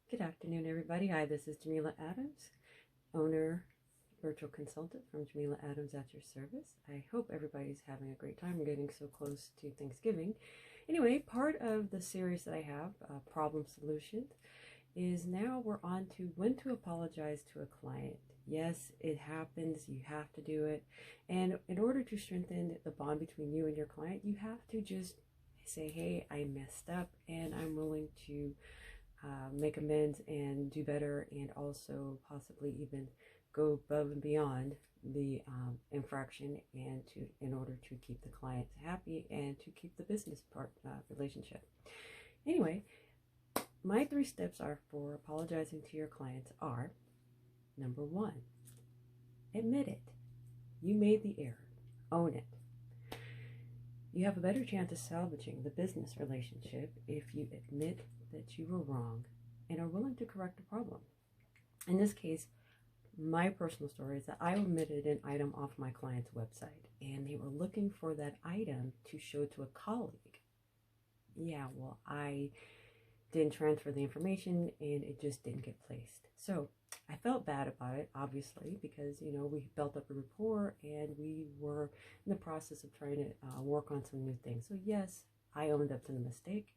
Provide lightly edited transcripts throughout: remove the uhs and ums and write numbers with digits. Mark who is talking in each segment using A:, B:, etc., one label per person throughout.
A: Good afternoon, everybody. Hi, this is Jameela Adams, owner, virtual consultant from Jameela Adams at your service. I hope everybody's having a great time. We're getting so close to Thanksgiving. Anyway, part of the series that I have, Problem Solutions, is now we're on to when to apologize to a client. Yes, it happens. You have to do it. And in order to strengthen the bond between you and your client, you have to just say, hey, I messed up and I'm willing to make amends and do better, and also possibly even go above and beyond the infraction, and in order to keep the client happy and to keep the business part relationship. Anyway, my 3 steps are for apologizing to your clients are: number 1, admit it. You made the error. Own it. You have a better chance of salvaging the business relationship if you admit that you were wrong and are willing to correct the problem. In this case, my personal story is that I omitted an item off my client's website, and they were looking for that item to show to a colleague. Yeah, well, I didn't transfer the information and it just didn't get placed. So I felt bad about it, obviously, because, we built up a rapport and we were in the process of trying to work on some new things. So yes, I owned up to the mistake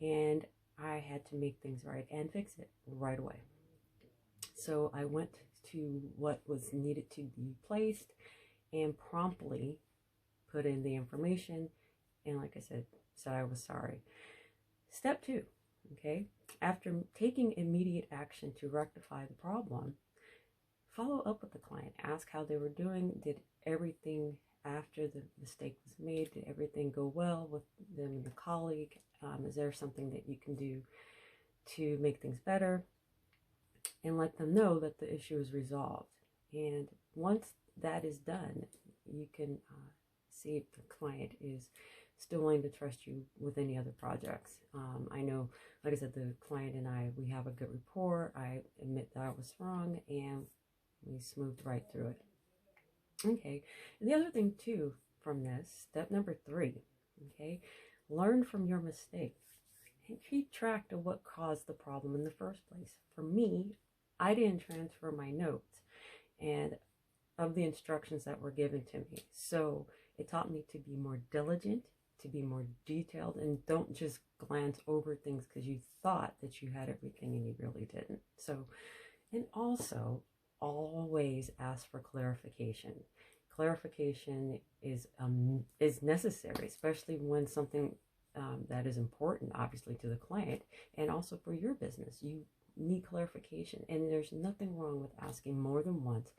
A: and I had to make things right and fix it right away. So I went to what was needed to be placed and promptly put in the information, and like I said I was sorry. Step 2, okay, after taking immediate action to rectify the problem, follow up with the client. Ask how they were doing. Did everything after the mistake was made, did everything go well with them and the colleague? Is there something that you can do to make things better? And let them know that the issue is resolved. And once that is done, you can see if the client is still willing to trust you with any other projects. I know, like I said, the client and I, we have a good rapport. I admit that I was wrong and we smoothed right through it. Okay, and the other thing too from this, step number 3, okay, learn from your mistakes and keep track of what caused the problem in the first place. For me, I didn't transfer my notes and of the instructions that were given to me. So it taught me to be more diligent, to be more detailed, and don't just glance over things because you thought that you had everything and you really didn't. So, and also always ask for clarification. Clarification is necessary, especially when something that is important, obviously, to the client and also for your business. You need clarification, and there's nothing wrong with asking more than once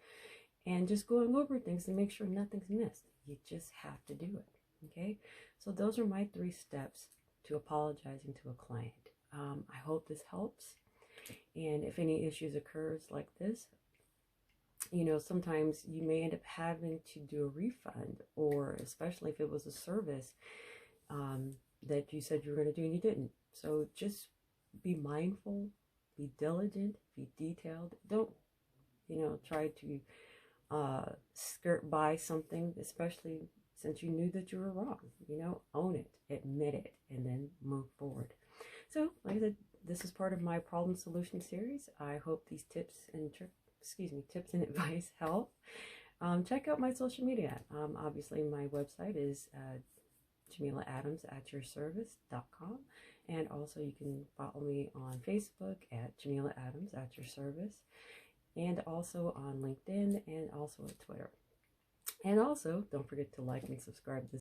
A: and just going over things to make sure nothing's missed. You just have to do it. Okay, so those are my 3 steps to apologizing to a client. I hope this helps, and if any issues occurs like this, sometimes you may end up having to do a refund, or especially if it was a service that you said you were going to do and you didn't. So just be mindful, be diligent, be detailed. Don't, try to skirt by something, especially since you knew that you were wrong. Own it, admit it, and then move forward. So, like I said, this is part of my problem solution series. I hope these tips and advice help. Check out my social media. Obviously, my website is Jameela Adams at your service.com, and also you can follow me on Facebook at Jameela Adams at your service, and also on LinkedIn, and also at Twitter. And also, don't forget to like and subscribe to this